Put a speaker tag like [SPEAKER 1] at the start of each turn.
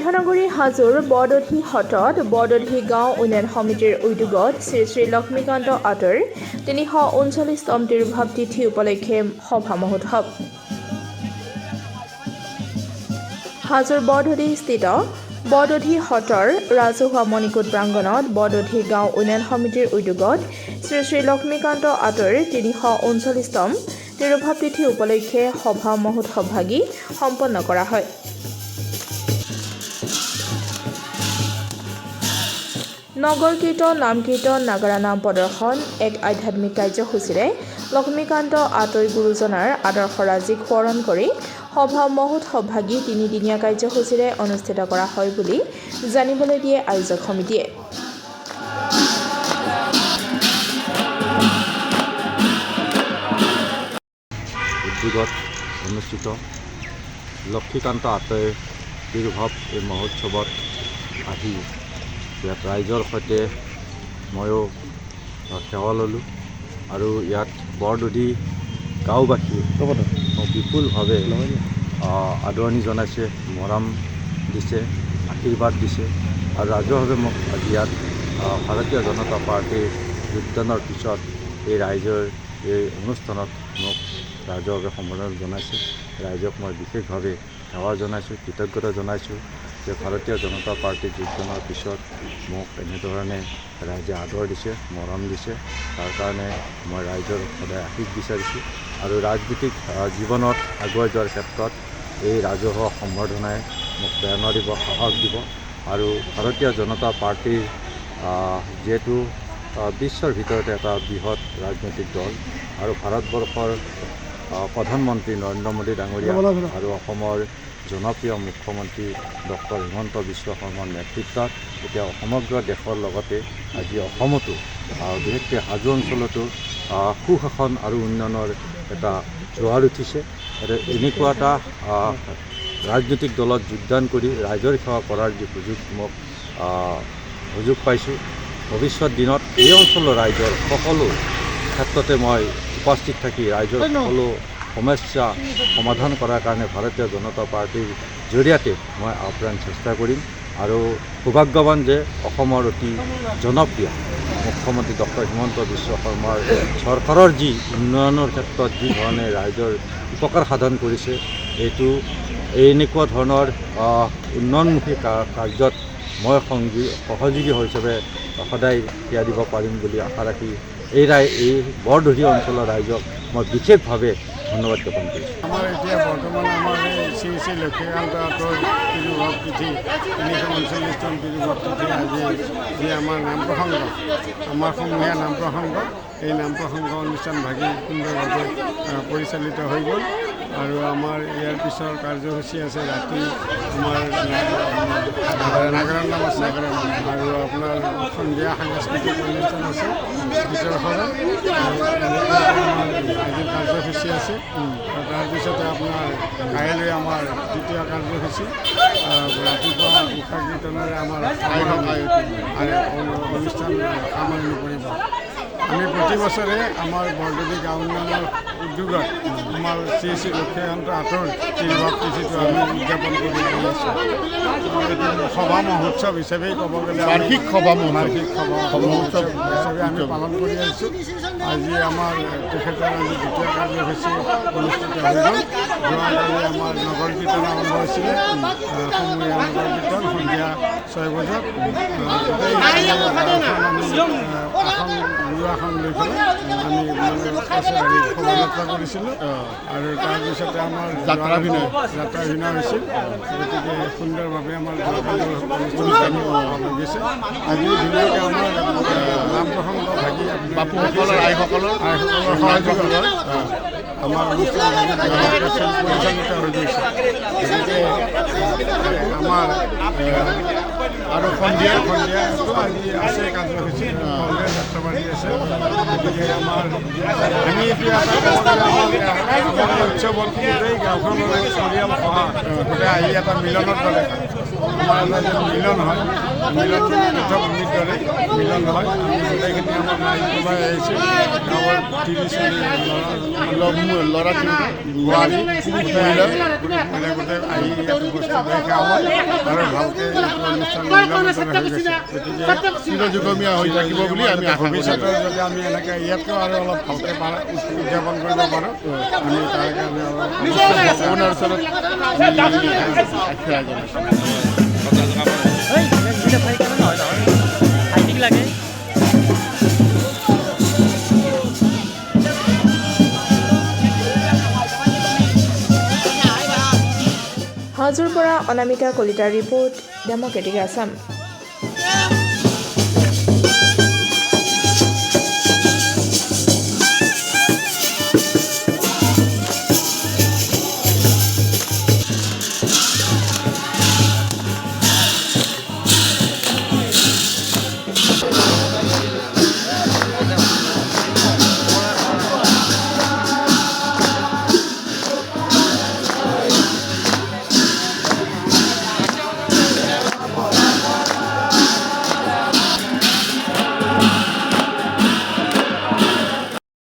[SPEAKER 1] ইথানগৰী হাজোৰ বৰদধি হ্ৰদত বৰদধি গাঁও উন্নয়ন সমিতিৰ উদ্যোগত শ্ৰী শ্ৰী লক্ষ্মীকান্ত আটৰ 339তম তিৰুভাৱ তিথি উপলক্ষে সভা মহোৎসৱ। হাজোৰ বৰদধিস্থিত বৰদধি হ্ৰদৰ ৰাজহুৱা মণিকূট প্ৰাংগণত বৰদধি গাঁও উন্নয়ন সমিতিৰ উদ্যোগত শ্ৰী শ্ৰী লক্ষ্মীকান্ত আটৰ 339তম তিৰুভাৱ তিথি উপলক্ষে সভা মহোৎসৱভাগী সম্পন্ন কৰা হয়। নগৰ কীৰ্তন, নাম কীৰ্তন, নাগাৰা নাম প্ৰদৰ্শন, এক আধ্যাত্মিক কাৰ্যসূচীৰে লক্ষ্মীকান্ত আটৈ গুৰুজনাৰ আদৰ্শৰাজিক সোঁৱৰণ কৰি সভা মহোৎসৱভাগী 3দিনীয়া কাৰ্যসূচীৰে অনুষ্ঠিত কৰা হয় বুলি জানিবলৈ দিয়ে আয়োজক সমিতিয়ে।
[SPEAKER 2] উদ্যোগত অনুষ্ঠিত লক্ষ্মীকান্ত আটৈৰ তিৰুভাৱ এই মহোৎসৱত আহি ইয়াত ৰাইজৰ সৈতে ময়ো সেৱা ল'লোঁ আৰু ইয়াত বৰদধি গাঁওবাসীয়ে বিপুলভাৱে আদৰণি জনাইছে, মৰম দিছে, আশীৰ্বাদ দিছে আৰু ৰাজহুৱাভাৱে মোক আজি ইয়াত ভাৰতীয় জনতা পাৰ্টীৰ যোগদানৰ পিছত এই ৰাইজৰ এই অনুষ্ঠানত মোক ৰাজহুৱাভাৱে সম্বোধন জনাইছে। ৰাইজক মই বিশেষভাৱে সেৱা জনাইছোঁ, কৃতজ্ঞতা জনাইছোঁ যে ভাৰতীয় জনতা পাৰ্টীৰ যোগদানৰ পিছত মোক এনেধৰণে ৰাইজে আদৰ দিছে, মৰম দিছে। তাৰ কাৰণে মই ৰাইজৰ সদায় আশীষ বিচাৰিছোঁ আৰু ৰাজনৈতিক জীৱনত আগুৱাই যোৱাৰ ক্ষেত্ৰত এই ৰাজহুৱা সম্বৰ্ধনাই মোক প্ৰেৰণা দিব, সাহস দিব আৰু ভাৰতীয় জনতা পাৰ্টীৰ যিহেতু বিশ্বৰ ভিতৰতে এটা বৃহৎ ৰাজনৈতিক দল আৰু ভাৰতবৰ্ষৰ প্ৰধানমন্ত্ৰী নৰেন্দ্ৰ মোদী ডাঙৰীয়া আৰু অসমৰ জনপ্ৰিয় মুখ্যমন্ত্ৰী ডক্টৰ হিমন্ত বিশ্ব শৰ্মাৰ নেতৃত্বত এতিয়া সমগ্ৰ দেশৰ লগতে আজি অসমতো বিশেষকৈ হাজো অঞ্চলতো সুশাসন আৰু উন্নয়নৰ এটা জোৱাৰ উঠিছে। এনেকুৱা এটা ৰাজনৈতিক দলত যোগদান কৰি ৰাইজৰ সেৱা কৰাৰ যি সুযোগ পাইছোঁ, ভৱিষ্যত দিনত এই অঞ্চলৰ ৰাইজৰ সকলো ক্ষেত্ৰতে মই উপস্থিত থাকি ৰাইজৰ সকলো সমস্যা সমাধান কৰাৰ কাৰণে ভাৰতীয় জনতা পাৰ্টীৰ জৰিয়তে মই আপ্ৰাণ চেষ্টা কৰিম আৰু সৌভাগ্যৱান যে অসমৰ অতি জনপ্ৰিয় মুখ্যমন্ত্ৰী ডক্টৰ হিমন্ত বিশ্ব শৰ্মাৰ চৰকাৰৰ যি উন্নয়নৰ ক্ষেত্ৰত যি ধৰণে ৰাইজৰ উপকাৰ সাধন কৰিছে, এইটো এনেকুৱা ধৰণৰ উন্নয়নমুখী কাৰ্যত মই সহযোগী হিচাপে সদায় ক্ৰিয়া দিব পাৰিম বুলি আশা ৰাখি এই বৰদধি অঞ্চলৰ ৰাইজক মই বিশেষভাৱে ধন্যবাদ জ্ঞাপন কৰিছোঁ।
[SPEAKER 3] আমাৰ এতিয়া বৰ্তমান আমাৰ শ্ৰী শ্ৰী লক্ষ্মীকান্ত আটৰ তিৰুভাৱ তিথি 339তম তিৰুভাৱ তিথি আজি যি আমাৰ নাম প্ৰসংগ, আমাৰ সমূহীয়া নাম প্ৰসংগ, এই নাম প্ৰসংগ অনুষ্ঠানভাগী সুন্দৰভাৱে পৰিচালিত হৈ গ'ল আৰু আমাৰ ইয়াৰ পিছৰ কাৰ্যসূচী আছে। ৰাতি আমাৰ নাগাৰা নাম আছে আৰু আপোনাৰ সন্ধিয়া সাংস্কৃতিক অনুষ্ঠান আছে পিছৰ ফালে আজিৰ কাৰ্যসূচী আছে। তাৰপিছতে আপোনাৰ কাইলৈ আমাৰ দ্বিতীয় কাৰ্যসূচী ৰাতিপুৱা উষা কীৰ্তনেৰে আমাৰ অনুষ্ঠান সামৰণি পৰিব। আমি প্ৰতি বছৰে আমাৰ বৰদধি গাঁও উন্নয়নৰ উদ্যোগত আমাৰ শ্ৰী শ্ৰী লক্ষ্মীকান্ত আটৰ তিৰুভাৱ তিথিটো আমি উদযাপন কৰি আছোঁ। সভা মহোৎসৱ হিচাপেই ক'ব গ'লে বাৰ্ষিক সভা মহোৎসৱ হিচাপে আমি পালন কৰি আহিছোঁ। আজি আমাৰ তেখেতৰ আজি দ্বিতীয় কাৰ্যসূচী অনুষ্ঠিত হৈ গ'ল। যোৱাকালি আমাৰ নগৰ কীৰ্তন আৰম্ভ হৈছিলে, সমূহীয়া নগৰ কীৰ্তন সন্ধিয়া 6 বজাত আসন লৈ পেলাই আমি শোভাযাত্ৰা কৰিছিলোঁ আৰু তাৰপিছতে আমাৰ যাত্ৰাভিনয় হৈছিল। গতিকে সুন্দৰভাৱে আমাৰ অনুষ্ঠান হৈ গৈছে। আজি ধুনীয়াকৈ আমাৰ নাম প্ৰসংগ ভাগি বাপুসকলৰ আইসকলৰ সহযোগত আমাৰ অনুষ্ঠান পৰিচালিত হৈ গৈছে। গতিকে আমাৰ আৰু সন্ধিয়াটো আজি আছে কাৰ্যসূচী, যাত্ৰাবাৰী আছে। গতিকে আমি এতিয়া আমাৰ উৎসৱত গোটেই গাঁওখনৰ পৰিয়াল গোটেই আহি এটা মিলনত গ'লে আমাৰ এটা মিলন হয়। মিলনখিনি পৃথক ভূমিৰ দৰে মিলন হয় আমি গোটেইখিনি আমাৰ ৰাইজ ওলাই আহিছে গাঁৱৰ 30 ল'ৰা বোৱাৰী মহিলা গোটেই আহি ইয়াত উপস্থিত হৈ গাঁও হয় আৰু ভালকৈ অনুষ্ঠান মিলন হৈ গৈছে গতিকে চিৰযুগমীয়া হৈ থাকিব বুলি আমি ভৱিষ্যতৰ যদি আমি এনেকৈ ইয়াতকৈ আৰু অলপ ভালকৈ উদযাপন কৰিব পাৰোঁ আমি তাৰ কাৰণে আপোনাৰ ওচৰত
[SPEAKER 1] হাজোৰ পৰা অনামিকা কলিতাৰ ৰিপৰ্ট ডেম'ক্ৰেটিক আছাম।